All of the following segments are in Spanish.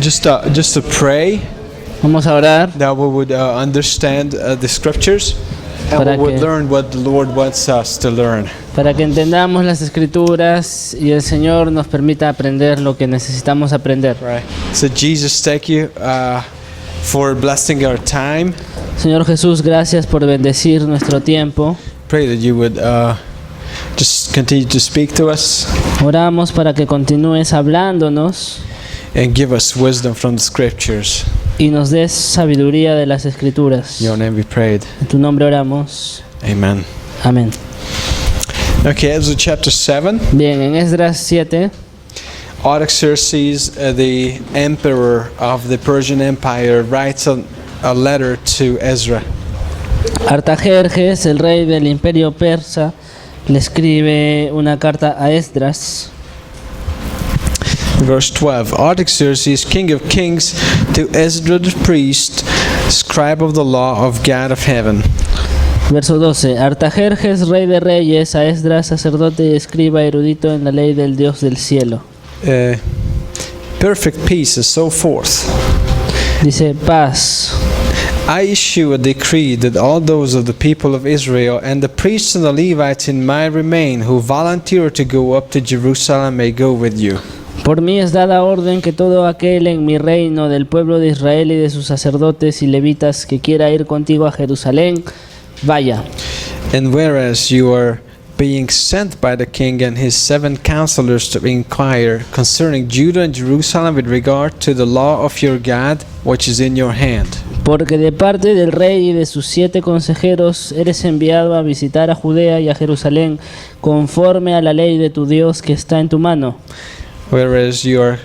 just to pray Vamos a orar that we would understand the scriptures and Para we would que- learn what the Lord wants us to learn. para que entendamos las Escrituras y el Señor nos permita aprender lo que necesitamos aprender. Right. So Jesus, thank you for blessing our time. Señor Jesús, gracias por bendecir nuestro tiempo. Pray that you would just continue to speak to us Oramos para que continúes hablándonos and give us wisdom from the scriptures. y nos des sabiduría de las Escrituras. In your name we prayed. En tu nombre oramos. Amen. Amén. Okay, Ezra chapter 7. Bien, en Esdras 7, Artaxerxes, the emperor of the Persian Empire, writes a letter to Ezra. Artajerjes, el rey del imperio persa, le escribe una carta a Esdras. Verse 12. Artaxerxes, king of kings, to Ezra the priest, scribe of the law of God of heaven. Verso 12. Artajerjes, rey de reyes, a Esdras, sacerdote y escriba erudito en la ley del Dios del cielo. Perfect peace and so forth. Dice, paz. I issue a decree that all those of the people of Israel and the priests and the Levites in my remain who volunteer to go up to Jerusalem may go with you. Por mí es dada orden que todo aquel en mi reino del pueblo de Israel y de sus sacerdotes y levitas que quiera ir contigo a Jerusalén, vaya. And whereas you are being sent by the king and his 7 counselors to inquire concerning Judah and Jerusalem with regard to the law of your God, which is in your hand. Porque de parte del rey y de sus 7 consejeros eres enviado a visitar a Judea y a Jerusalén conforme a la ley de tu Dios que está en tu mano. Whereas you are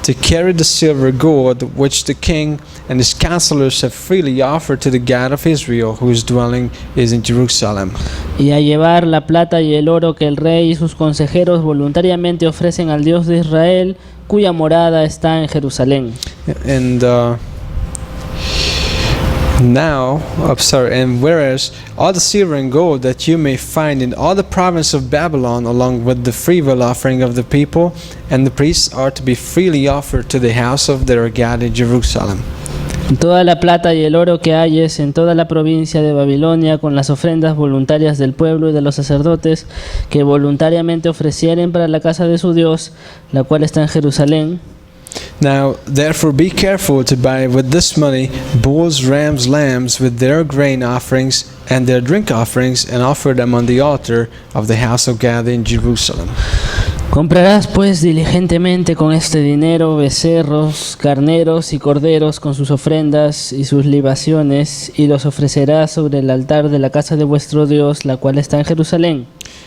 to carry the silver gold which the king and his counselors have freely offered to the God of Israel, whose dwelling is in Jerusalem. Y a llevar la plata y el oro que el rey y sus consejeros voluntariamente ofrecen al Dios de Israel, cuya morada está en Jerusalén. And and whereas all the silver and gold that you may find in all the province of Babylon, along with the freewill offering of the people and the priests, are to be freely offered to the house of their God in Jerusalem. Toda la plata y el oro que halles en toda la provincia de Babilonia, con las ofrendas voluntarias del pueblo y de los sacerdotes que voluntariamente ofrecieren para la casa de su Dios, la cual está en Jerusalén. Now, therefore, be careful to buy with this money bulls, rams, lambs, with their grain offerings and their drink offerings, and offer them on the altar of the house of God in Jerusalem. Comprarás pues diligentemente con este dinero becerros, carneros y corderos con sus ofrendas y sus libaciones, y los ofrecerás sobre el altar de la casa de vuestro Dios, la cual está en Jerusalén.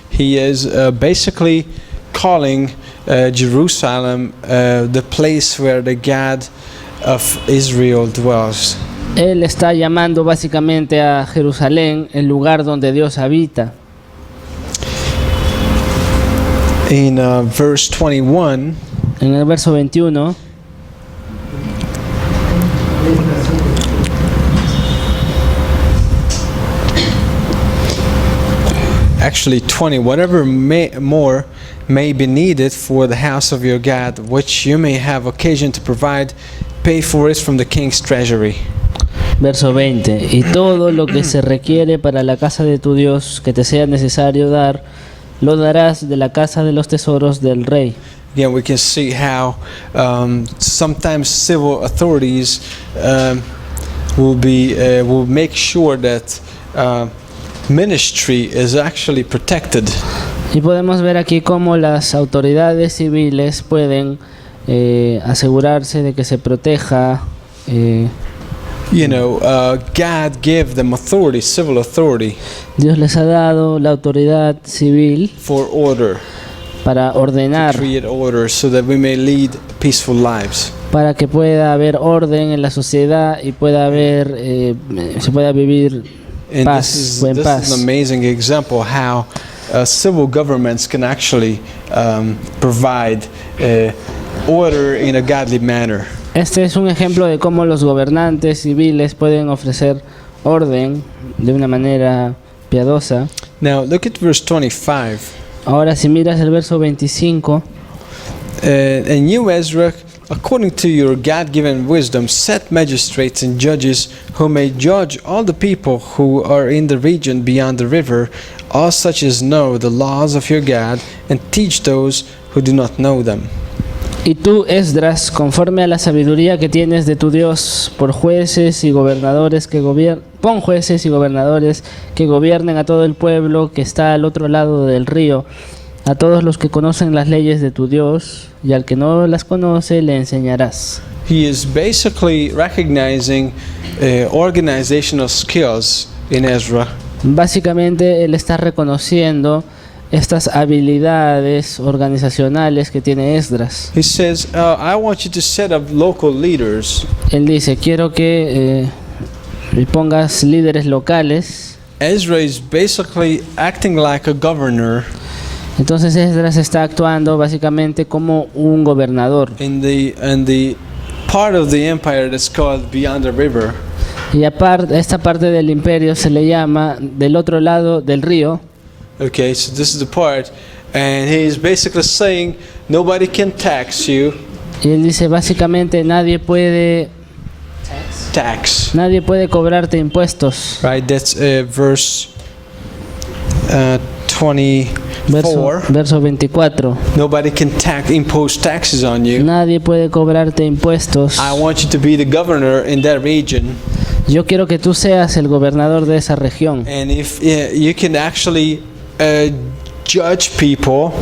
He is basically calling Jerusalem the place where the God of Israel dwells. Él está llamando básicamente a Jerusalén el lugar donde Dios habita. In verse 21, En el verso 21, actually 20, whatever more may be needed for the house of your God, which you may have occasion to provide, pay for it from the king's treasury. verso 20. Y todo lo que se requiere para la casa de tu Dios que te sea necesario dar, lo darás de la casa de los tesoros del rey. Again, we can see how sometimes civil authorities will make sure that ministry is actually protected. Y podemos ver aquí cómo las autoridades civiles pueden asegurarse de que se proteja. God gave them authority, civil authority, Dios les ha dado la autoridad civil for order, para ordenar, create order, so that we may lead peaceful lives. para que pueda haber orden en la sociedad y pueda haber, se pueda vivir And paz, this buen is paz. an amazing example how civil governments can actually provide order in a godly manner. Este es un ejemplo de cómo los gobernantes civiles pueden ofrecer orden de una manera piadosa. Now look at verse 25. Ahora si miras el verso 25, And you, Ezra, according to your God-given wisdom, set magistrates and judges who may judge all the people who are in the region beyond the river, all such as know the laws of your God, and teach those who do not know them. Y tú, Esdras, conforme a la sabiduría que tienes de tu Dios, pon jueces y gobernadores que gobiernen a todo el pueblo que está al otro lado del río, a todos los que conocen las leyes de tu Dios, y al que no las conoce le enseñarás. He is basically recognizing organizational skills in Ezra. Básicamente él está reconociendo estas habilidades organizacionales que tiene Esdras. He says, I want you to set up local leaders. Él dice, quiero que pongas líderes locales. Ezra is basically acting like a governor Entonces Esdras está actuando básicamente como un gobernador. in the part of the empire that's called beyond the river. Y aparte, esta parte del imperio se le llama del otro lado del río. Okay, so this is the part, and he's basically saying nobody can tax you. Y él dice, básicamente nadie puede cobrarte impuestos. Right, that's verse 24. Verso 24. Nobody can impose taxes on you. Nadie puede cobrarte impuestos. I want you to be the governor in that region. Yo quiero que tú seas el gobernador de esa región. And if you can actually judge people,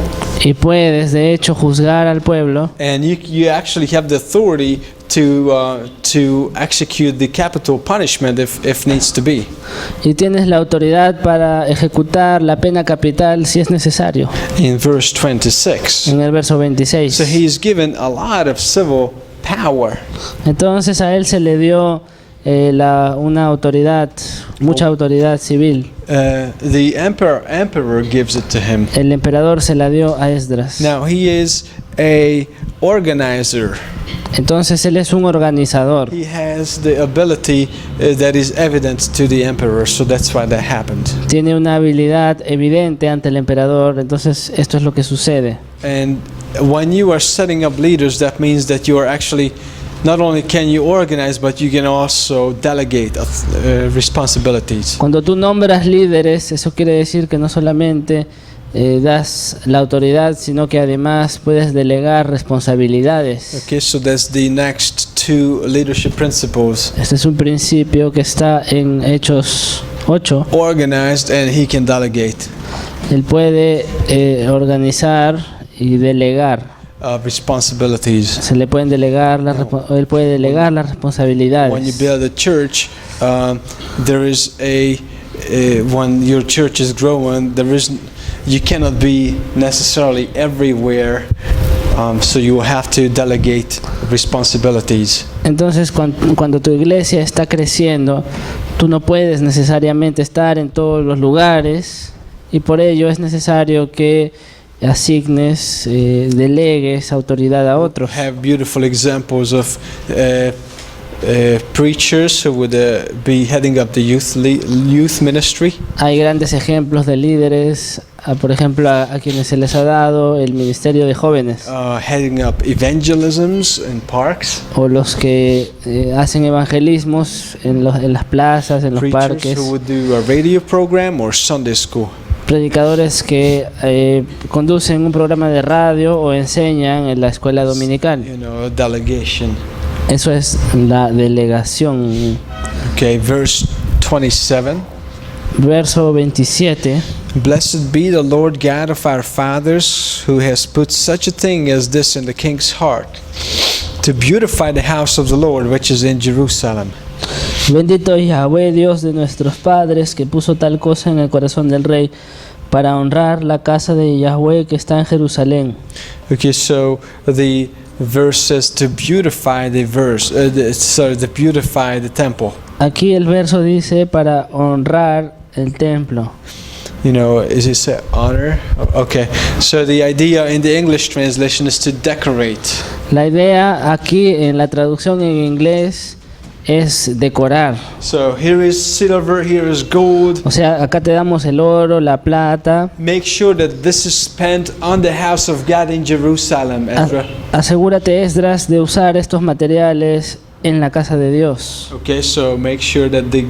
Y puedes, de hecho, juzgar al pueblo. and you actually have the authority to execute the capital punishment if needs to be. Y tienes la autoridad para ejecutar la pena capital si es necesario. In verse 26. En el verso 26. So he's given a lot of civil power. Entonces a él se le dio una autoridad, mucha autoridad civil. The emperor gives it to him. El emperador se la dio a Esdras. Now he is a organizer. Entonces él es un organizador. He has the ability that is evident to the emperor, so that's why that happened. Tiene una habilidad evidente ante el emperador, entonces esto es lo que sucede. And when you are setting up leaders, that means that you are actually not only can you organize, but you can also delegate responsibilities. Cuando tú nombras líderes, eso quiere decir que no solamente das la autoridad, sino que además puedes delegar responsabilidades. Okay, so that's the next two leadership principles. Este es un principio que está en Hechos 8. Organized, and he can delegate Él puede organizar y delegar. responsibilities. Se le pueden delegar él puede delegar las responsabilidades. When you build a church, there is when your church is growing, you cannot be necessarily everywhere, so you have to delegate responsibilities. Entonces, cuando tu iglesia está creciendo, tú no puedes necesariamente estar en todos los lugares, y por ello es necesario que asignes, delegues autoridad a otros. Have beautiful examples of preachers who would be heading up the youth ministry. Hay grandes ejemplos de líderes, por ejemplo, a quienes se les ha dado el ministerio de jóvenes, Heading up evangelisms in parks. o los que hacen evangelismos en las plazas, en los Preachers parques, who would do a radio program or Sunday school. predicadores que conducen un programa de radio o enseñan en la escuela dominical. Delegation. Eso es la delegación. Okay, verse 27. Verso 27. Blessed be the Lord God of our fathers, who has put such a thing as this in the king's heart, to beautify the house of the Lord which is in Jerusalem. Bendito Yahweh, Dios de nuestros padres, que puso tal cosa en el corazón del rey para honrar la casa de Yahweh que está en Jerusalén. Okay, so the verse says to beautify beautify the temple. Aquí el verso dice para honrar el templo. Is it say honor? Okay, so the idea in the English translation is to decorate. La idea aquí en la traducción en inglés es decorar. So here is silver, here is gold. O sea, acá te damos el oro, la plata. Make sure that this is spent on the house of God in Jerusalem, Ezra. Asegúrate, Esdras, de usar estos materiales en la casa de Dios. Okay, so make sure that the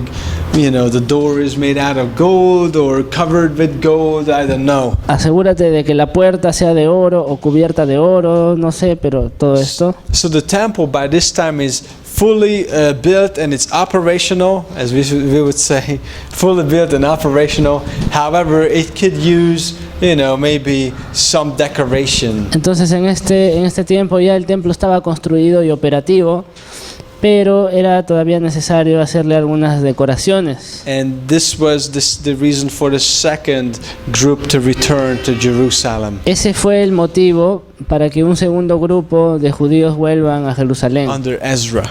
door is made out of gold or covered with gold, I don't know. Asegúrate de que la puerta sea de oro o cubierta de oro, no sé, pero todo esto. So the temple by this time is fully built and it's operational, as we would say, fully built and operational. However, it could use, maybe some decoration. Entonces en este tiempo ya el templo estaba construido y operativo, pero era todavía necesario hacerle algunas decoraciones. And this was the reason for the second group to return to Jerusalem. Ese fue el motivo para que un segundo grupo de judíos vuelvan a Jerusalén Under Ezra.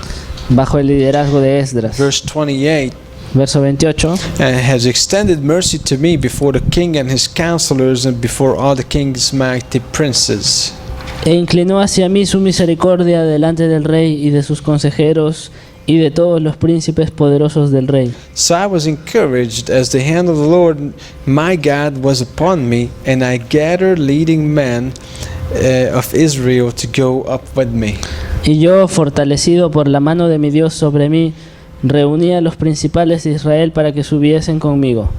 bajo el liderazgo de Esdras. Verse 28. Verso 28. And has extended mercy to me before the king and his counselors and before all the king's mighty princes. E inclinó hacia mí su misericordia delante del rey y de sus consejeros y de todos los príncipes poderosos del rey. So I was encouraged as the hand of the Lord my God was upon me, and I gathered leading men of Israel to go up with me. Y yo, fortalecido por la mano de mi Dios sobre mí, reuní a los principales de Israel para que subiesen conmigo.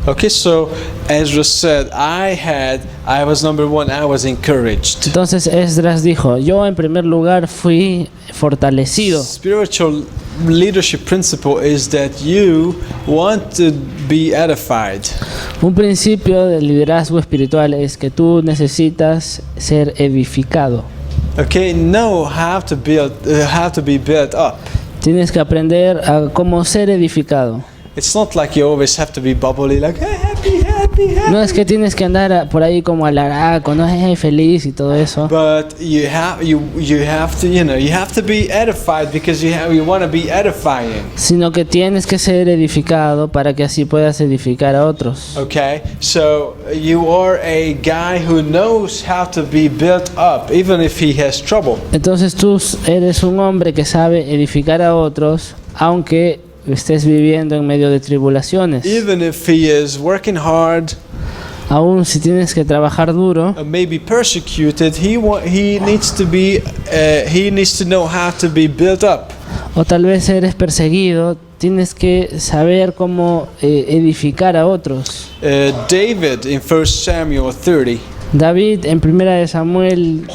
Okay, so Ezra said, I was number one, I was encouraged. Entonces Esdras dijo, yo en primer lugar fui fortalecido. Spiritual leadership principle is that you want to be edified. Un principio del liderazgo espiritual es que tú necesitas ser edificado. Okay, know how to be built up. Tienes que aprender a cómo ser edificado. It's not like you always have to be bubbly, like hey, happy, happy, happy. No es que tienes que andar por ahí como alaraco, no es feliz y todo eso. But you have to be edified because you want to be edifying. Sino que tienes que ser edificado para que así puedas edificar a otros. Okay, so you are a guy who knows how to be built up, even if he has trouble. Entonces tú eres un hombre que sabe edificar a otros, aunque estés viviendo en medio de tribulaciones. Even if he is working hard, aún si tienes que trabajar duro, maybe persecuted, he needs to know how to be built up. O tal vez eres perseguido, tienes que saber cómo edificar a otros. David in 1 Samuel 30. David en 1 Samuel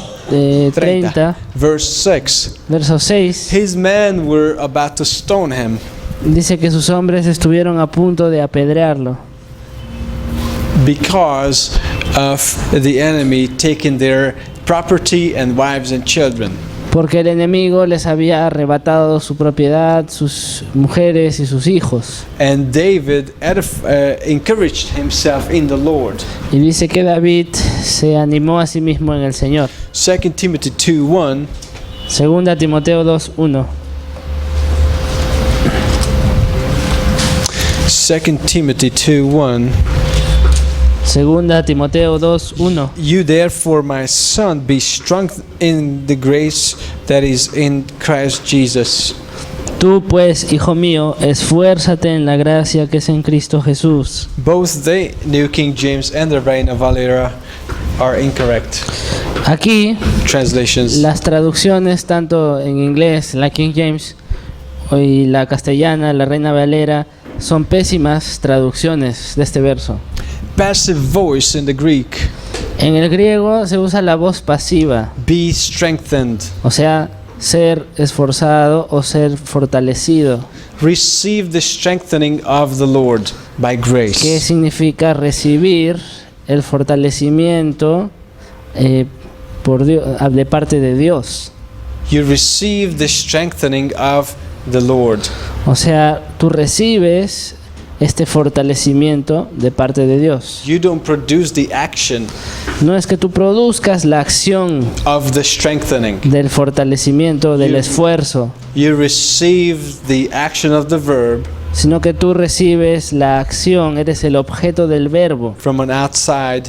30, verse 6. Verso 6. His men were about to stone him. Dice que sus hombres estuvieron a punto de apedrearlo. Because of the enemy taking their property and wives and children. Porque el enemigo les había arrebatado su propiedad, sus mujeres y sus hijos. And David encouraged himself in the Lord. Y dice que David se animó a sí mismo en el Señor. 2 Timothy 2:1. Segunda Timoteo 2:1. 2 Timothy 2:1. Segunda Timoteo 2:1. You therefore, my son, be strong in the grace that is in Christ Jesus. Tú pues, hijo mío, esfuérzate en la gracia que es en Cristo Jesús. Both the New King James and the Reina Valera are incorrect. Aquí, translations. Las traducciones, tanto en inglés, la King James, y la castellana, la Reina Valera, son pésimas traducciones de este verso. Passive voice in the Greek. En el griego se usa la voz pasiva. Be strengthened. O sea, ser esforzado o ser fortalecido. Receive the strengthening of the Lord by grace. ¿Qué significa recibir el fortalecimiento por Dios, de parte de Dios? You receive the strengthening of the Lord. O sea, tú recibes este fortalecimiento de parte de Dios. You don't produce the action No es que tú produzcas la acción of the strengthening. del fortalecimiento, del esfuerzo, You receive the action of the verb sino que tú recibes la acción, eres el objeto del verbo, from an outside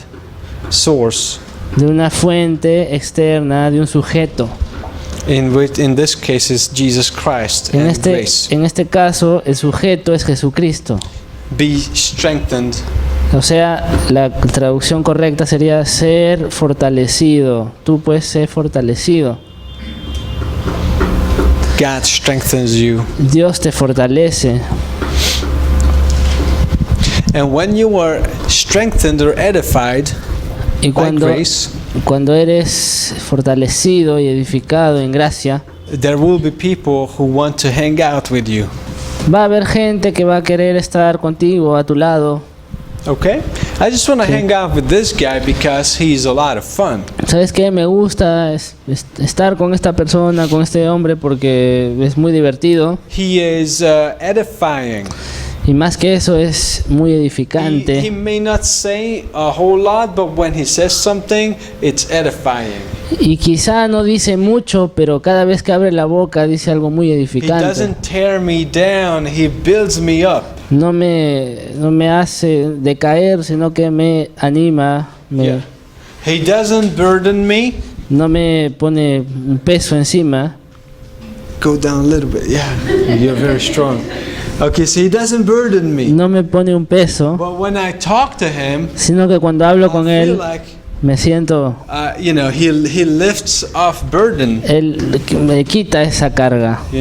source. de una fuente externa, de un sujeto. in this case is Jesus Christ and grace. En este caso, el sujeto es Jesucristo. Be strengthened. O sea, la traducción correcta sería ser fortalecido. Tú puedes ser fortalecido. God strengthens you. Dios te fortalece. And when you are strengthened or edified Y by cuando, grace, cuando eres fortalecido y edificado en gracia, there will be people who want to hang out with you. va a haber gente que va a querer estar contigo, a tu lado. Okay? I just want to hang out with this guy because he's a lot of fun. ¿Sabes qué? Me gusta estar con esta persona, con este hombre, porque es muy divertido. He is edifying. Y más que eso, es muy He edificante. may not say a whole lot, but when he says something, it's edifying. Y quizá no dice mucho, pero cada vez que abre la boca dice algo muy He edificante. doesn't tear me down, he builds me up. No me hace decaer, sino que me anima, Yeah. He doesn't burden me. no me pone un peso encima. Go down a little bit. Yeah, you're very strong. Okay, so he doesn't burden me. No me pone un peso, But when I talk to him, sino que cuando hablo I con feel él like, me siento, he lifts off burden. él me quita esa carga. He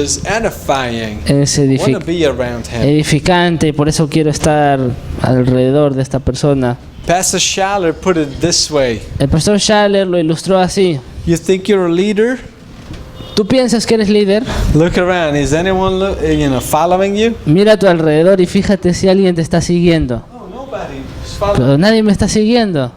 is edifying. Es I want to be around him. edificante y por eso quiero estar alrededor de esta persona. Pastor Schaller put it this way. El pastor Schaller lo ilustró así. You think you're a leader? ¿Tú piensas que eres líder? Look around. Is anyone following you? Mira a tu alrededor y fíjate si alguien te está siguiendo. Oh, nobody is following. Pero nadie me está siguiendo.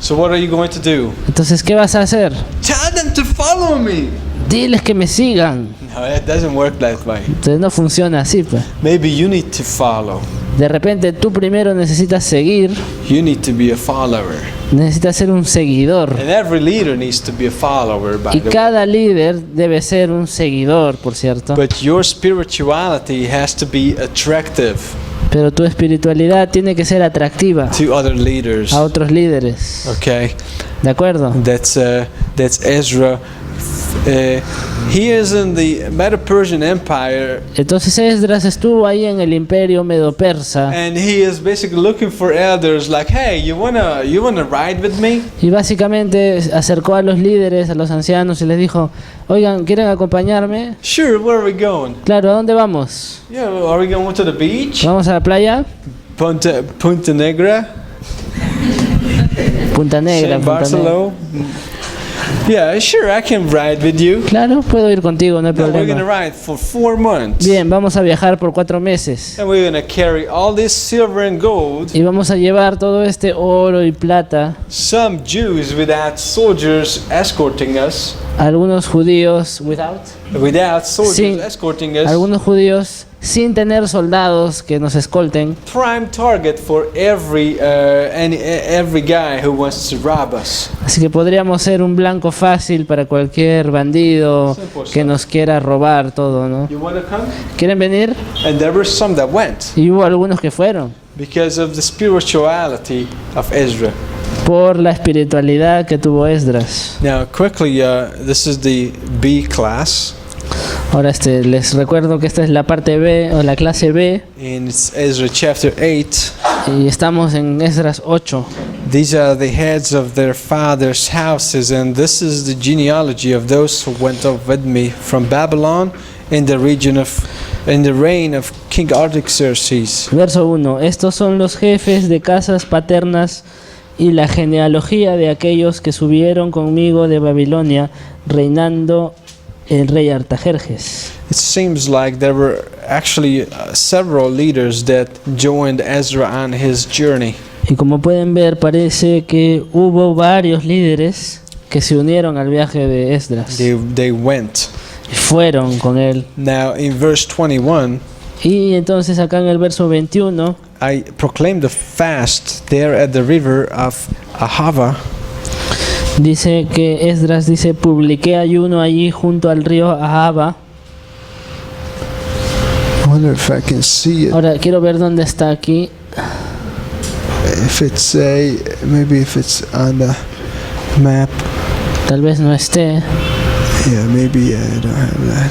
So what are you going to do? Entonces, ¿qué vas a hacer? Tell them to follow me. Diles que me sigan. No, it doesn't work that way. Entonces no funciona así, pues. Maybe you need to follow. De repente tú primero necesitas seguir, You need to be a follower. necesitas ser un seguidor. And every leader needs to be a follower, by Y the way. cada líder debe ser un seguidor, por cierto. But your spirituality has to be attractive Pero tu espiritualidad tiene que ser atractiva to other leaders. a otros líderes. Okay, ¿De acuerdo? that's Ezra. He is in the Medo-Persian Empire, Entonces Esdras estuvo ahí en el imperio medo-persa and he is basically looking for elders. Like, hey, you wanna ride with me? y básicamente acercó a los líderes, a los ancianos y les dijo, oigan, ¿quieren acompañarme? Sure. Where are we going? Claro, ¿a dónde vamos? Yeah, are we going to the beach? ¿Vamos a la playa? Punta Negra, Punta Negra. Saint Punta Negra. Barcelona. Yeah, sure, I can ride with you. Claro, puedo ir contigo, no hay No, we're gonna problema. ride for 4 months. Bien, vamos a viajar por 4 meses And we're gonna carry all this silver and gold. y vamos a llevar todo este oro y plata. Some Jews without soldiers escorting us. Algunos judíos Without soldiers Sin- escorting us. algunos judíos sin tener soldados que nos escolten. Prime target for every guy who wants to rob us. Así que podríamos ser un blanco fácil para cualquier bandido que nos quiera robar todo, ¿no? You wanna come? ¿Quieren venir? And there were some that went Y hubo algunos que fueron because of the spirituality of Ezra. por la espiritualidad que tuvo Esdras. Now, quickly, this is the B class, Ahora les recuerdo que esta es la parte B o la clase B and it's Ezra chapter 8. y estamos en Esdras 8. These are the heads of their fathers' houses, and this is the genealogy of those who went up with me from Babylon in the reign of King Artaxerxes. Verso 1. Estos son los jefes de casas paternas y la genealogía de aquellos que subieron conmigo de Babilonia, reinando el rey Artajerjes. It seems like there were actually several leaders that joined Ezra on his journey. Y como pueden ver, parece que hubo varios líderes que se unieron al viaje de Esdras They went. y fueron con él. Now, in verse 21, Y entonces acá en el verso 21 I proclaimed a fast there at the river of Ahava. dice que Esdras dice, publiqué ayuno allí junto al río Ahava. I wonder if I can see it. Ahora quiero ver dónde está aquí. If it's maybe if it's on the map. Tal vez no esté. Yeah, maybe I don't have that.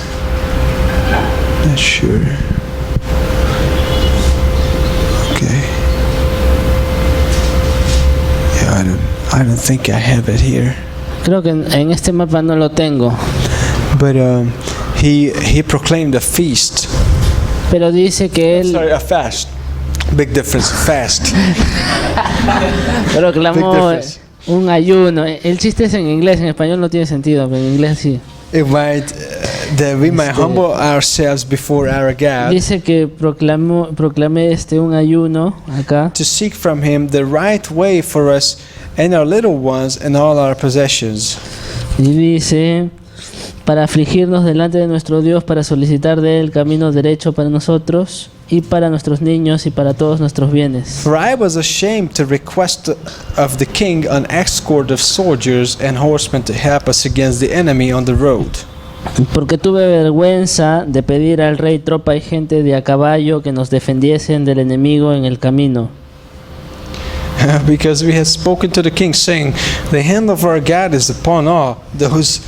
Not sure. Okay. Yeah, I don't think I have it here. Creo que en este mapa no lo tengo. But he proclaimed a feast. Pero dice que él Sorry, a fast. Big difference. Fast. proclamó Big difference. un ayuno. El chiste es en inglés, en español no tiene sentido, pero en inglés sí. It might that we might humble ourselves before our God Dice que proclamé un ayuno acá to seek from Him the right way for us and our little ones and all our possessions. y dice para afligirnos delante de nuestro Dios, para solicitar de Él el camino derecho para nosotros y para nuestros niños y para todos nuestros bienes. For I was ashamed to request of the king an escort of soldiers and horsemen to help us against the enemy on the road. Porque tuve vergüenza de pedir al rey tropa y gente de a caballo que nos defendiesen del enemigo en el camino. Because we had spoken to the king, saying, "The hand of our God is upon all those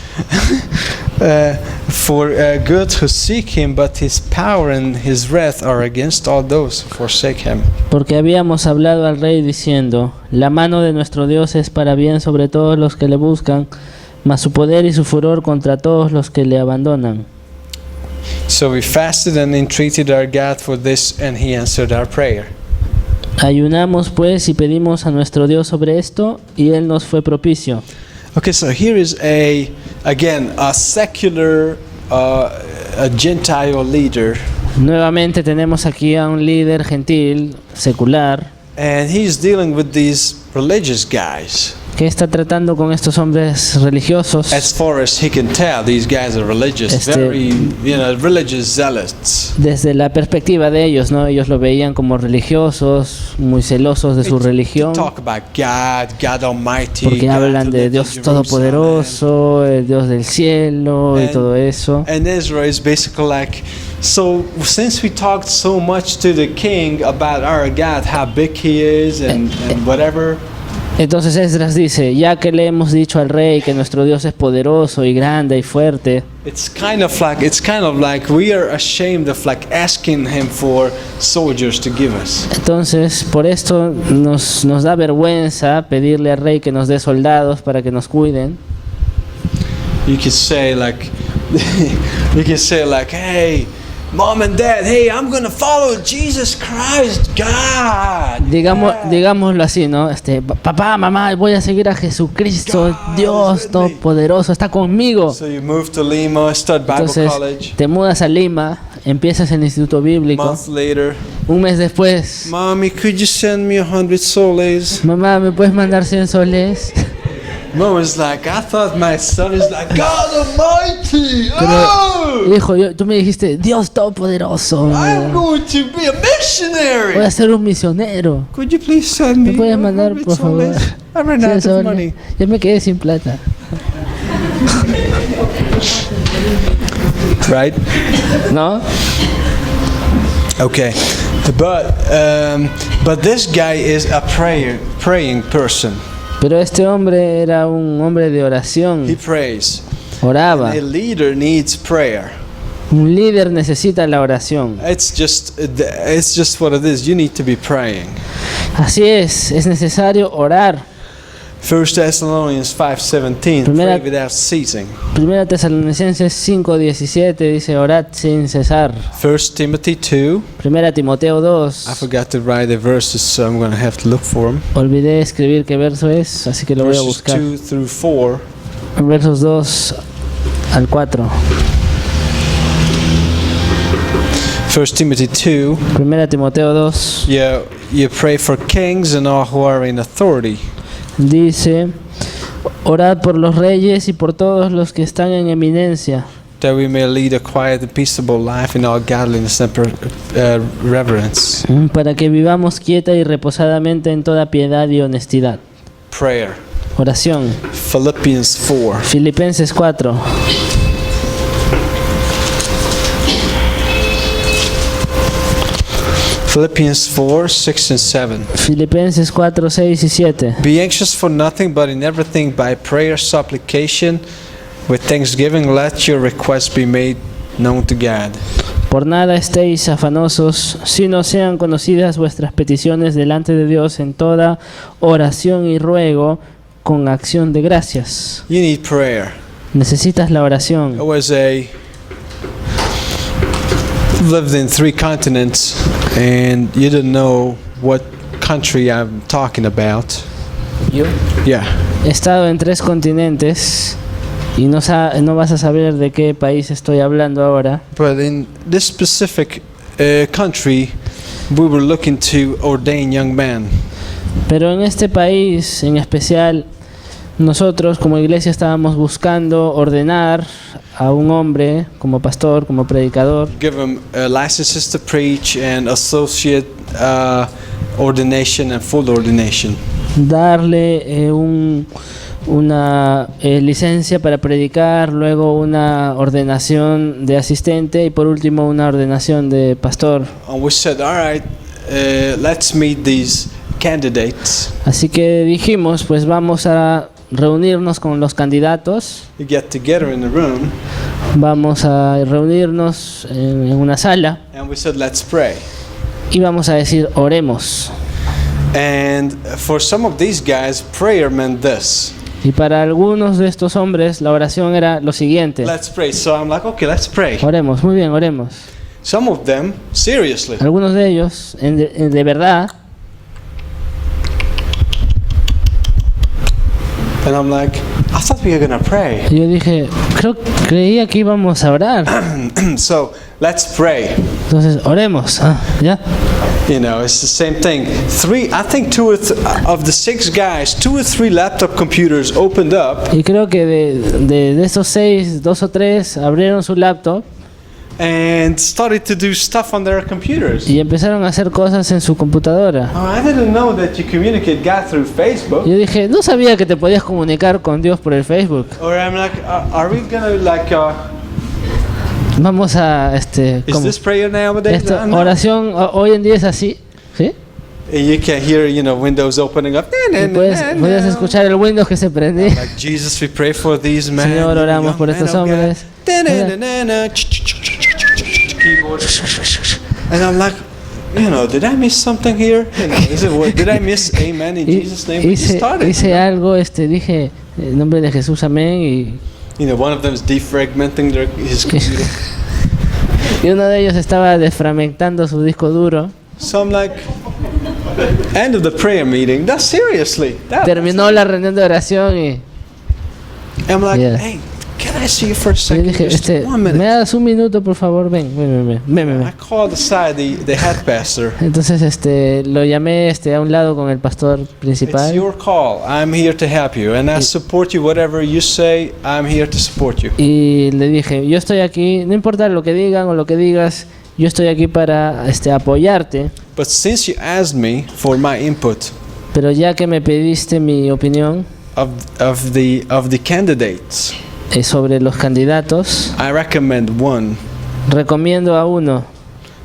for good who seek Him, but His power and His wrath are against all those who forsake Him." Porque habíamos hablado al rey diciendo, la mano de nuestro Dios es para bien sobre todos los que le buscan, mas su poder y su furor contra todos los que le abandonan. So we fasted and entreated our God for this, and He answered our prayer. Ayunamos pues y pedimos a nuestro Dios sobre esto, y Él nos fue propicio. Okay, so here is a secular, a Gentile leader, Nuevamente tenemos aquí a un líder gentil, secular, and he's dealing with these religious guys. que está tratando con estos hombres religiosos. As far as he can tell, these guys are religious, very, religious zealots. Desde la perspectiva de ellos, ¿no? Ellos lo veían como religiosos, muy celosos de su They religión, talk about God Almighty, porque God hablan who de lived in Dios Jerusalem. Todopoderoso, el Dios del cielo y And- todo eso. And Israel is basically like, so since we talked so much to the king about our God, how big he is and whatever, Entonces Esdras dice, ya que le hemos dicho al rey que nuestro Dios es poderoso y grande y fuerte, it's kind of like we are ashamed of like asking him for soldiers to give us. entonces por esto nos da vergüenza pedirle al rey que nos dé soldados para que nos cuiden. You could say like, hey, mom and dad, hey, I'm gonna follow Jesus Christ, God. Digámoslo así, ¿no? Papá, mamá, voy a seguir a Jesucristo, God Dios is with me. Todopoderoso, está conmigo. So you move to Lima, start Bible Entonces college. te mudas a Lima, empiezas el instituto bíblico. Month later, Un mes después, Mommy, could you send me 100 soles? mamá, ¿me puedes mandar 100 soles? Mom is like, I thought my son is like God Almighty. Oh, Hijo, tú me dijiste, Dios Todopoderoso. I'm going to be a Voy missionary. a ser un misionero. Could you please send me ¿Me puedes mandar, 100 por favor? soles? I ran 100 out of soles. money. Ya me quedé sin plata. Right? ¿No? Okay. But this guy is a praying person. Pero este hombre era un hombre de He oración. prays. Oraba. A leader needs prayer. Un líder necesita la oración. It's just what it is. You need to be praying. Así es necesario orar. 1 Thessalonians 5:17. Primera- Pray without ceasing. Primera Tesalonicenses 5:17 dice, orad sin cesar. 1 Timothy 2. Primera Timoteo I 2. forgot to write the verses, so I'm going to have to look for them. Olvidé escribir qué verso es, así que lo voy a Verses buscar. 2 through 4. Versos 2 al 4. 1 Timothy 2. Primera Timoteo 2 You pray for kings and all who are in authority. dice, orad por los reyes y por todos los que están en eminencia, That we may lead a quiet and peaceable life in all godliness and reverence. para que vivamos quieta y reposadamente en toda piedad y honestidad. Prayer. Oración. Philippians 4. Filipenses 4. Philippians 4, 6 and 7. Filipenses 4, 6 y 7. Be anxious for nothing, but in everything by prayer, supplication, with thanksgiving, let your requests be made known to God. Por nada estéis afanosos, sino sean conocidas vuestras peticiones delante de Dios en toda oración y ruego con acción de gracias. You need prayer. Necesitas la I oración. lived in 3 continents, and you don't know what country I'm talking about. Yo Yeah. he estado en 3 continentes y no vas a saber de qué país estoy hablando ahora. But in this specific country, we were looking to ordain young men. Pero en este país en especial, nosotros como iglesia estábamos buscando ordenar a un hombre como pastor, como predicador, Give them licenses to preach and associate ordination and full ordination. darle una licencia para predicar, luego una ordenación de asistente y por último una ordenación de pastor. And we said, all right, let's meet these candidates. Así que dijimos, pues vamos a reunirnos con los candidatos, We get together in the room, vamos a reunirnos en una sala and we said, let's pray. y vamos a decir, oremos. And for some of these guys, prayer meant this. Y para algunos de estos hombres la oración era lo siguiente: Let's pray. So I'm like, okay, let's pray. oremos, muy bien, oremos. Some of them, seriously. Algunos de ellos, de verdad, And I'm like, I thought we were going to pray. yo dije, creía que íbamos a orar. So let's pray. Entonces, oremos. ¿Ya? You know, it's the same thing. I think 2 of the 6 guys, 2 or 3 laptop computers opened up Y creo que de estos 6, 2 o 3 abrieron su laptop and started to do stuff on their computers. y empezaron a hacer cosas en su computadora. Oh, I didn't know that you communicate God through Facebook. Yo dije, no sabía que te podías comunicar con Dios por el Facebook. Or I'm like, are we gonna Vamos a, is ¿cómo? this prayer nowadays? No. Oración hoy en día es así, ¿sí? And you can hear, Windows opening up. Y puedes escuchar el Windows que se prendía. Like, Jesus, we pray for these men. Señor, oramos por estos hombres. Keyboard. And I'm like, did I miss something here? Did I miss amen in Jesus' name? We just started. Hice algo, dije, en nombre de Jesús, amén, y One of them is defragmenting his computer. y uno de ellos estaba desfragmentando su disco duro. So I'm like, end of the prayer meeting. That's seriously. Terminó la reunión de oración y I'm like, Yeah. hey, can I see you for a yo second? dije, Just 1 minute. ¿me das un minuto, por favor? Ven. I called aside the head pastor. Entonces, lo llamé, a un lado con el pastor It's principal your call. I'm here to help you, and I support you. Whatever you say, I'm here to support you. y le dije, yo estoy aquí, no importa lo que digan o lo que digas, yo estoy aquí para, apoyarte, But since you asked me for my input pero ya que me pediste mi opinión of the candidates, sobre los candidatos, I recommend one recomiendo a uno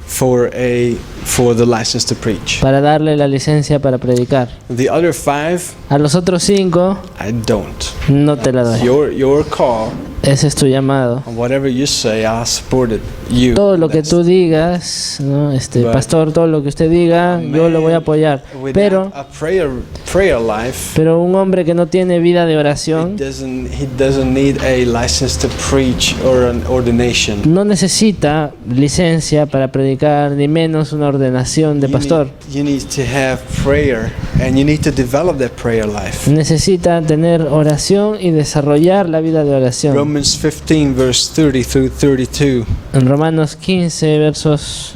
for the license to preach. para darle la licencia para predicar. The other 5, A los otros 5 I don't. no te la doy. Your call. Ese es tu llamado. And whatever you say, I'll support it. You. Todo lo que That's- tú digas, ¿no? But- pastor, todo lo que usted diga, yo lo voy a apoyar. Without Pero a prayer life, un hombre que no tiene vida de he oración doesn't need a license to preach or an ordination. no necesita licencia para predicar, ni menos una ordenación de pastor. You need to have prayer, and you need to develop that prayer life. Necesita tener oración y desarrollar la vida de oración. Romans 15, verse 30 through 32. En Romanos 15, versos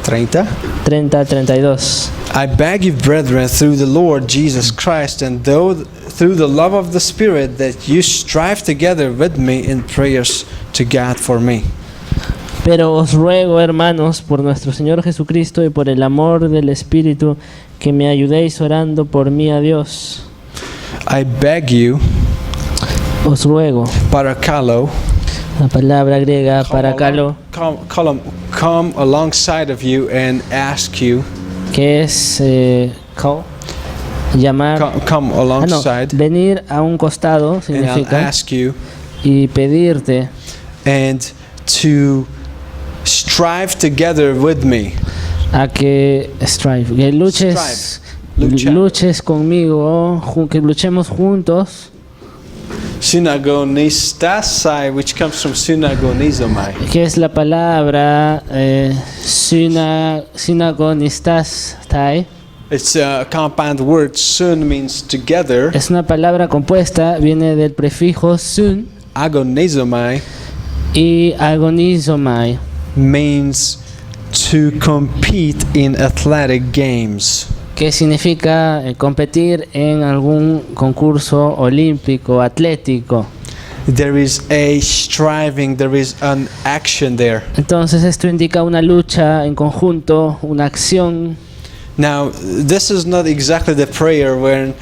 30. 30 a 32. I beg you, brethren, through the Lord Jesus Christ, and through the love of the Spirit, that you strive together with me in prayers to God for me. Pero os ruego, hermanos, por nuestro Señor Jesucristo y por el amor del Espíritu, que me ayudéis orando por mí a Dios. I beg you, Os ruego. parakalo, La palabra griega paracalo come alongside of you and ask you, que es call, llamar, come no, alongside venir a un costado and significa ask you, y pedirte and to strive together with me. a que que luches, Luchar. luches conmigo, que luchemos juntos, Synagonistasai, which comes from synagonizomai. que es la palabra synagonistastai. It's a compound word. Sun means together. Es una palabra compuesta, viene del prefijo sun Agonizomai y agonizomai, means to compete in athletic games. que significa competir en algún concurso olímpico, atlético. There is a striving, there is an action there. Entonces esto indica una lucha en conjunto, una acción. Now, this is not exactly the prayer when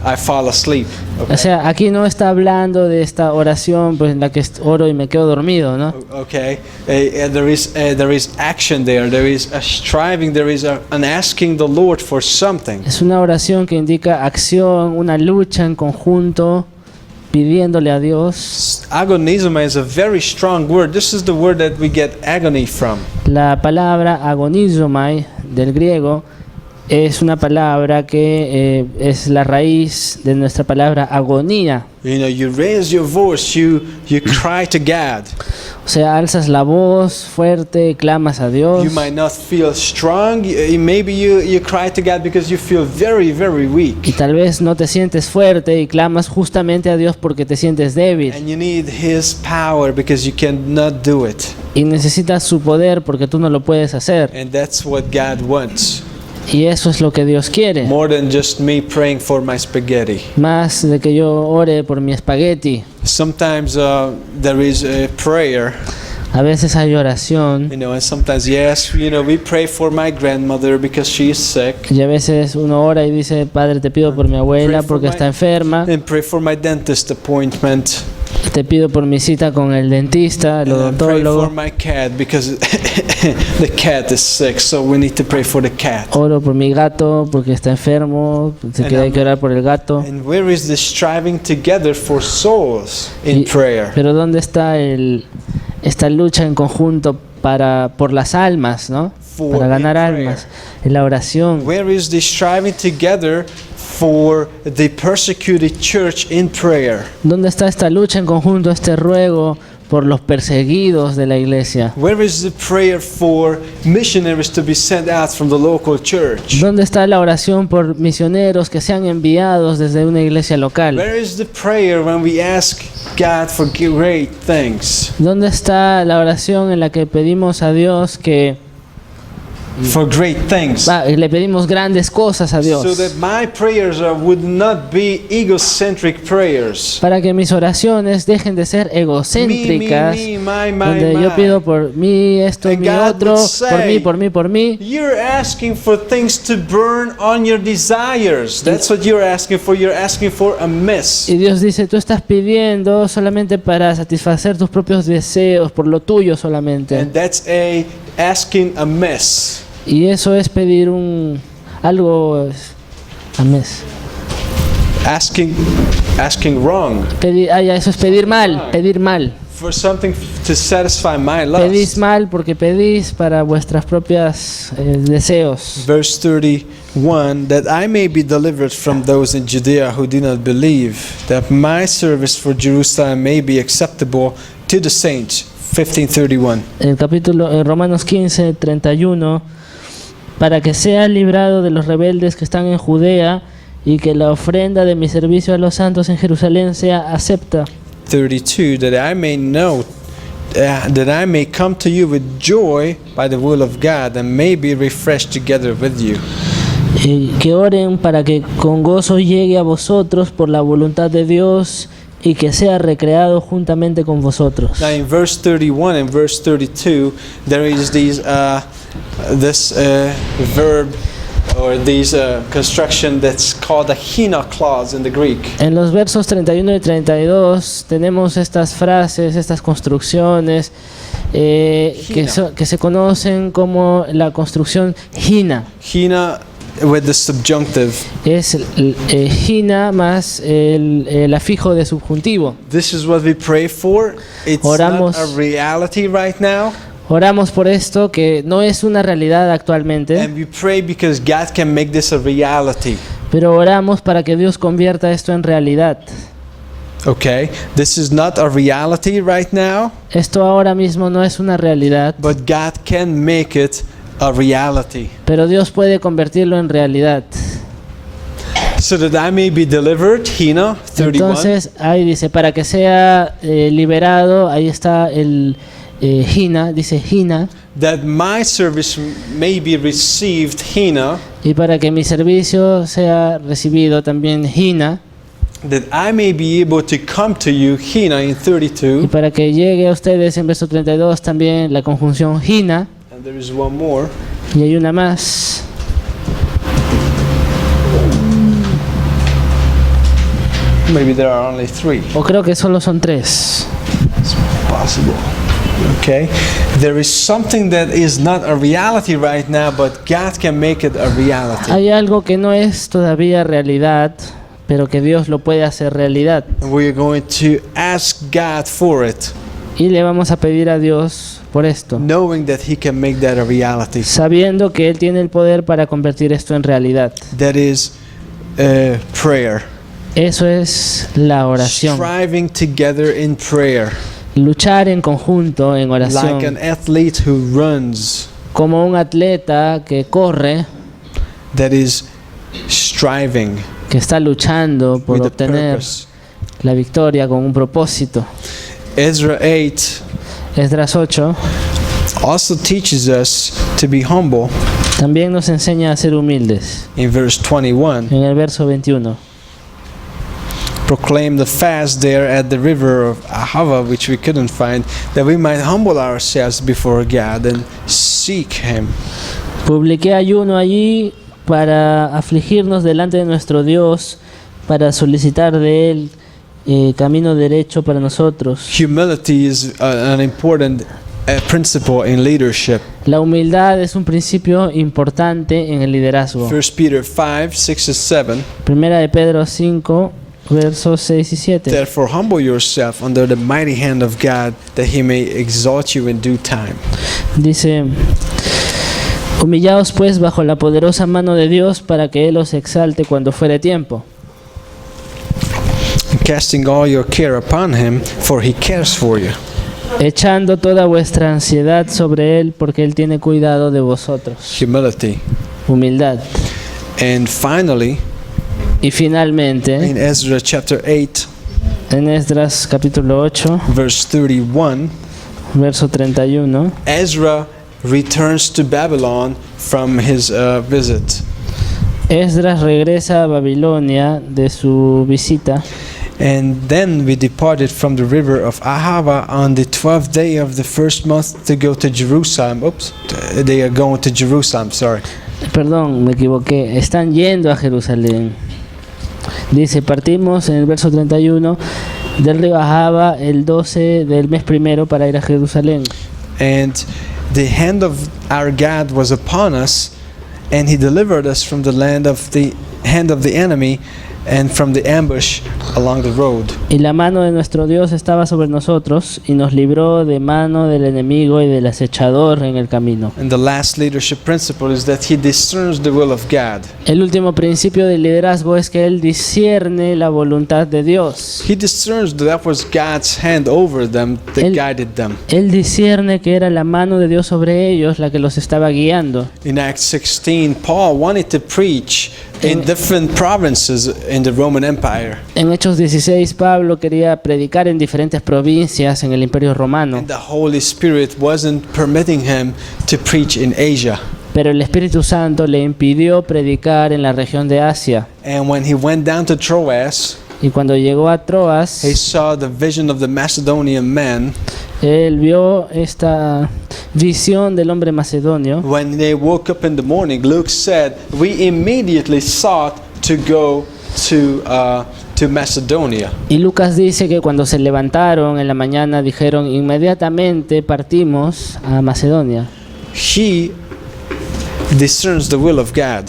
I fall asleep. O sea, aquí no está hablando de esta oración pues, en la que oro y me quedo dormido, ¿no? Okay, there is action there. There is a striving. There is an asking the Lord for something. Es una oración que indica acción, una lucha en conjunto, pidiéndole a Dios. Agonizomai is a very strong word. This is the word that we get agony from. La palabra agonizomai del griego es una palabra que es la raíz de nuestra palabra agonía. You raise your voice, you cry to God. O sea, alzas la voz fuerte, clamas a Dios. You might not feel strong. Maybe you cry to God because you feel very, very Y weak. tal vez no te sientes fuerte y clamas justamente a Dios porque te sientes débil. And you need His power because you cannot do it. Y necesitas su poder porque tú no lo puedes hacer. And that's what God wants. Y eso es lo que Dios quiere. More than just me praying for my spaghetti. Más de que yo ore por mi espagueti. Sometimes there is a prayer, A veces hay oración. and sometimes, yes, we pray for my grandmother because she is sick. Y a veces uno ora y dice, Padre, te pido por mi abuela porque está enferma. And pray for my dentist appointment. Te pido por mi cita con el dentista, el And pray for odontólogo. my cat because the cat is sick, so we need to pray for the cat. Oro por mi gato porque está enfermo. Así que hay que orar por el gato. And where is the striving together for souls in Y- prayer? Pero ¿dónde está esta lucha en conjunto por las almas, ¿no? For Para ganar in almas. En la oración. Where is the striving together for the persecuted church in prayer? ¿Dónde está esta lucha en conjunto, este ruego por los perseguidos de la iglesia? Where is the prayer for missionaries to be sent out from the local church? ¿Dónde está la oración por misioneros que sean enviados desde una iglesia local? Where is the prayer when we ask God for great things? ¿Dónde está la oración en la que pedimos a Dios For great things. le pedimos grandes cosas a Dios? So that my prayers would not be egocentric prayers. Para que mis oraciones dejen de ser egocéntricas, donde yo pido por mí esto, And mi God otro, would say, por mí, por mí, por mí. You're asking for things to burn on your desires. That's what you're asking for. You're asking for a mess. Y Dios dice, tú estás pidiendo solamente para satisfacer tus propios deseos, por lo tuyo solamente. And that's asking a mess. Y eso es pedir algo a mes. Asking wrong. Eso es pedir mal, pedir mal. For something to satisfy my Pedís lust. mal porque pedís para vuestras propias deseos. Verse 31, that I may be delivered from those in Judea who do not believe, that my service for Jerusalem may be acceptable to the saints. 15:31. En Romanos 15, 31, para que sea librado de los rebeldes que están en Judea y que la ofrenda de mi servicio a los santos en Jerusalén sea acepta. 32, that I may know, that I may come to you with joy by the will of God, and may be refreshed together with you. Y que oren para que con gozo llegue a vosotros por la voluntad de Dios y que sea recreado juntamente con vosotros. Now in verse 31 and verse 32, there is this verb or this construction that's called a hina clause in the Greek. En los versos 31 y 32 tenemos estas frases, estas construcciones que se conocen como la construcción hina. Hina with the subjunctive. Es hina más el afijo de subjuntivo. This is what we pray for. It's Oramos. not a reality right now. Oramos por esto que no es una realidad actualmente, And we pray because God can make this a reality. pero oramos para que Dios convierta esto en realidad. Okay? This is not a reality right now, Esto ahora mismo no es una realidad, but God can make it a reality. pero Dios puede convertirlo en realidad. So that I may be delivered, Hina 31. Entonces, ahí dice, para que sea liberado, ahí está el hina, dice hina, That my service may be received, Hina, y para que mi servicio sea recibido también hina, that I may be able to come to you, Hina in y 32. para que llegue a ustedes en verso 32 también la conjunción hina, And there is one more. y hay una más. Maybe there are only 3. O creo que solo son 3. It's possible. Okay? There is something that is not a reality right now, but God can make it a reality. Hay algo que no es todavía realidad, pero que Dios lo puede hacer realidad. And we're going to ask God for it, Y le vamos a pedir a Dios por esto, knowing that He can make that a reality. sabiendo que Él tiene el poder para convertir esto en realidad. That is prayer. Eso es la oración. Striving together in prayer. Luchar en conjunto en Like an oración. athlete who runs, Como un atleta que corre, that is striving que está luchando por with a obtener purpose. la victoria con un propósito. Ezra 8 Esdras 8 also teaches us to be humble también nos enseña a ser humildes. in verse 21. En el verso 21. Proclaim the fast there at the river of Ahava, which we couldn't find, that we might humble ourselves before God and seek Him. Publiqué ayuno allí para afligirnos delante de nuestro Dios, para solicitar de Él camino derecho para nosotros. Humility is an important principle in leadership. La humildad es un principio importante en el liderazgo. 1 Peter 5, 6 and 7. Primera de Pedro 5, versos 6 y 7. Therefore humble yourself under the mighty hand of God, that He may exalt you in due time. Dice: humillaos pues bajo la poderosa mano de Dios para que Él os exalte cuando fuere tiempo. Casting all your care upon Him, for He cares for you. Echando toda vuestra ansiedad sobre Él porque Él tiene cuidado de vosotros. Humility. Humildad. And finally, Y finalmente, in Ezra chapter 8, en Esdras capítulo 8, verse 31, verso 31, Ezra returns to Babylon from his visit. Esdras regresa a Babilonia de su visita. And then we departed from the river of Ahava on the 12th day of the first month to go to Jerusalem. Oops, they are going to Jerusalem, sorry. Perdón, me equivoqué. Están yendo a Jerusalén. Dice, partimos en el verso 31 del río Ahava el 12 del mes primero para ir a Jerusalén. And the hand of our God was upon us, and He delivered us from the hand of the enemy, and from the ambush along the road. Y la mano de nuestro Dios estaba sobre nosotros y nos libró de mano del enemigo y del acechador en el camino. And the last leadership principle is that He discerns the will of God. El último principio del liderazgo es que Él discierne la voluntad de Dios. He discerns that was God's hand over them that Él- guided them. Él discierne que era la mano de Dios sobre ellos la que los estaba guiando. In Acts 16, Paul wanted to preach in different provinces in the Roman Empire. En Hechos 16, Pablo quería predicar en diferentes provincias en el Imperio Romano, And the Holy Spirit wasn't permitting him to preach in Asia. pero el Espíritu Santo le impidió predicar en la región de Asia. And when he went down to Troas, Y cuando llegó a Troas, he saw the vision of the Macedonian men. él vio esta visión del hombre macedonio. When they woke up in the morning, Luke said, we immediately sought to go to to Macedonia. Y Lucas dice que cuando se levantaron en la mañana dijeron inmediatamente partimos a Macedonia. He discerns the will of God.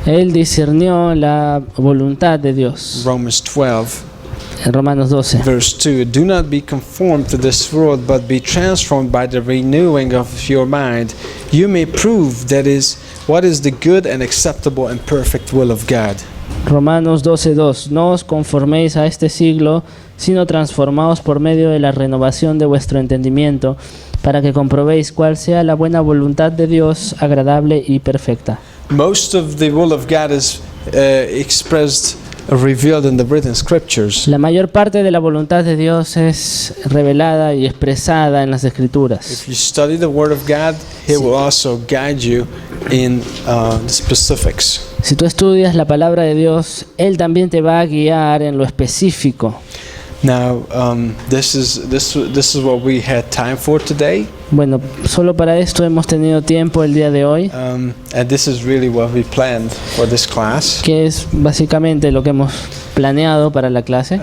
Él discernió la voluntad de Dios. Romans 12, En Romanos 12. verse 2. Do not be conformed to this world, but be transformed by the renewing of your mind. You may prove what is the good and acceptable and perfect will of God. Romanos 12:2. No os conforméis a este siglo, sino transformaos por medio de la renovación de vuestro entendimiento, para que comprobéis cuál sea la buena voluntad de Dios, agradable y perfecta. Most of the will of God is expressed, revealed in the written scriptures. La mayor parte de la voluntad de Dios es revelada y expresada en las Escrituras. If you study the Word of God, He will also guide you in the specifics. Si tú estudias la palabra de Dios, Él también te va a guiar en lo específico. Now, this is what we had time for today, Bueno, solo para esto hemos tenido tiempo el día de hoy, and this is really what we planned for this class. que es básicamente lo que hemos planeado para la clase.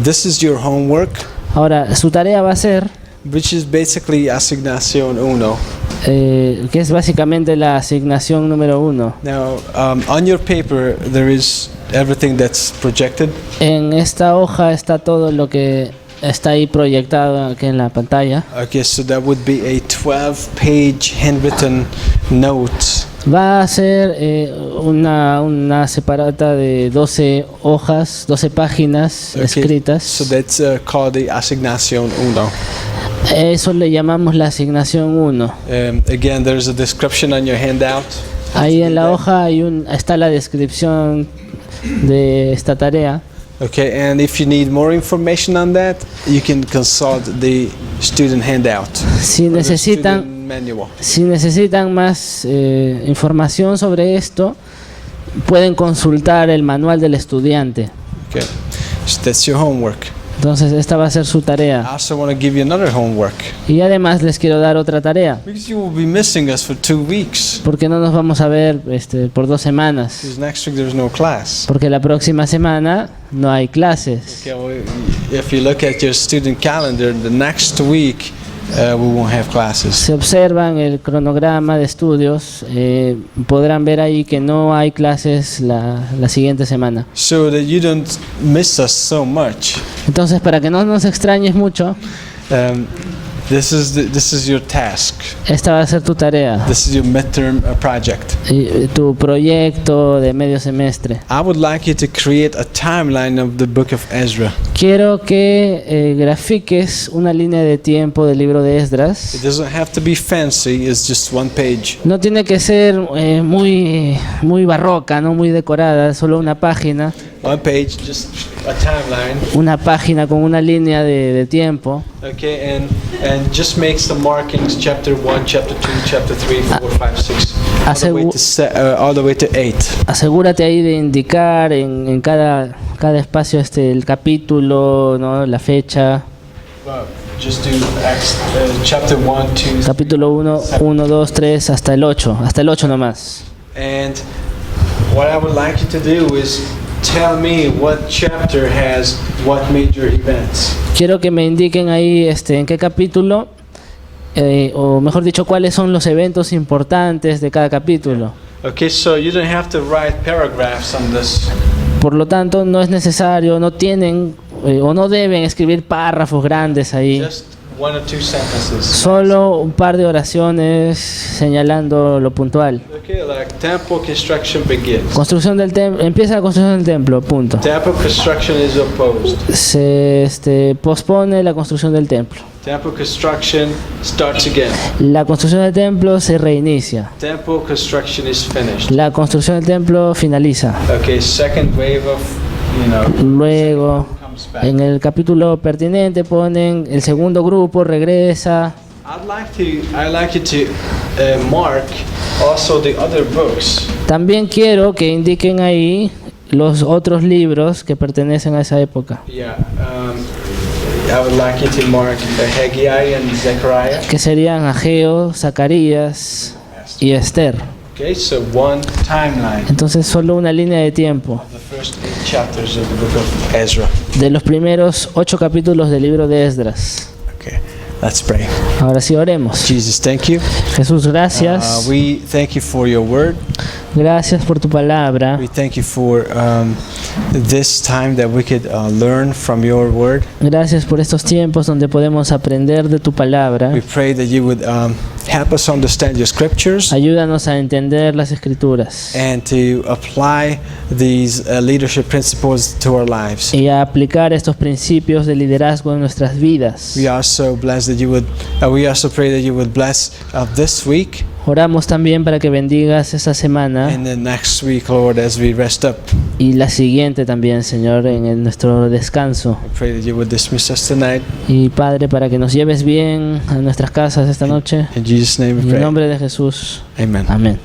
This is your homework, Ahora, su tarea va a ser, which is basically asignación uno. que es básicamente la asignación número 1. Now, on your paper, there is everything that's projected. En esta hoja está todo lo que está ahí proyectado aquí en la pantalla. Okay, so that would be a 12-page handwritten note. Va a ser una separata de 12 hojas, 12 páginas Okay, escritas. so that's called the asignación uno. Eso le llamamos la asignación 1. Again, there's a description on your handout. Ahí en la hoja está la descripción de esta tarea. Okay, and if you need more information on that, you can consult the student handout. Si or the necesitan, student manual. si necesitan más información sobre esto, pueden consultar el manual del estudiante. Okay, so that's your homework. Entonces esta va a ser su I tarea. also want to give you another homework Y además les quiero dar otra tarea, because you will be missing us for 2 weeks. porque no nos vamos a ver por 2 semanas, Because next week there's no class. porque la próxima semana no hay clases. Okay, well, if you look at your student calendar, the next week we won't have classes. Si observan el cronograma de estudios, podrán ver ahí que no hay clases la siguiente semana. So that you don't miss us so much. Entonces, para que no nos extrañes mucho, This is your task. esta va a ser tu tarea, This is your midterm project. tu proyecto de medio semestre. I would like you to create a timeline of the book of Ezra. Quiero que grafiques una línea de tiempo del libro de Esdras. It doesn't have to be fancy, it's just 1 page. No tiene que ser muy barroca, no muy decorada, solo una página. 1 page, just a timeline. Una página con una línea de tiempo. Okay, and just make some markings, chapter 1, chapter 2, chapter 3, 4, 5, 6, all the way to 8. Asegúrate ahí de indicar en cada espacio el capítulo, ¿no? La fecha. Just do chapter 1, 2, Capítulo 1, 2, 3, hasta el 8 nomás. and what I would like you to do is tell me what chapter has what major events. Quiero que me indiquen ahí en qué capítulo, o mejor dicho, cuáles son los eventos importantes de cada capítulo. Okay, so you don't have to write paragraphs on this. Por lo tanto, no es necesario, no tienen o no deben escribir párrafos grandes ahí. Just 1 or 2 sentences. Solo un par de oraciones señalando lo puntual. Okay, like temple construction begins. Construcción del templo, empieza la construcción del templo, punto. Temple construction is opposed. Se pospone la construcción del templo. Temple construction starts again. La construcción del templo se reinicia. Temple construction is finished. La construcción del templo finaliza. Okay, second wave of, Luego, comes back. en el capítulo pertinente ponen el segundo grupo regresa. I'd like you to mark also the other books. También quiero que indiquen ahí los otros libros que pertenecen a esa época, Yeah, I would like you to mark Haggai and Zechariah. que serían Ageo, Zacarías y Esther. Okay, so one timeline Entonces solo una línea de tiempo. of the first 8 chapters of the book of Ezra. de los primeros 8 capítulos del libro de Esdras. Okay, let's pray. Ahora sí oremos. Jesus, thank you. Jesús, gracias. We thank you for your word. Gracias por tu palabra. We thank you for this time that we could learn from your word. Gracias por estos tiempos donde podemos aprender de tu palabra. We pray that you would help us understand your scriptures Ayúdanos a entender las escrituras and to apply these leadership principles to our lives. y a aplicar estos principios de liderazgo en nuestras vidas. We are so blessed that you would. We also pray that you would bless this week Oramos también para que bendigas esta semana and the next week, Lord, as we rest up. y la siguiente también, Señor, en nuestro descanso. We pray that you would dismiss us tonight. Y Padre, para que nos lleves bien a nuestras casas esta noche. In Jesus' name we En el pray. nombre de Jesús. Amen. Amén.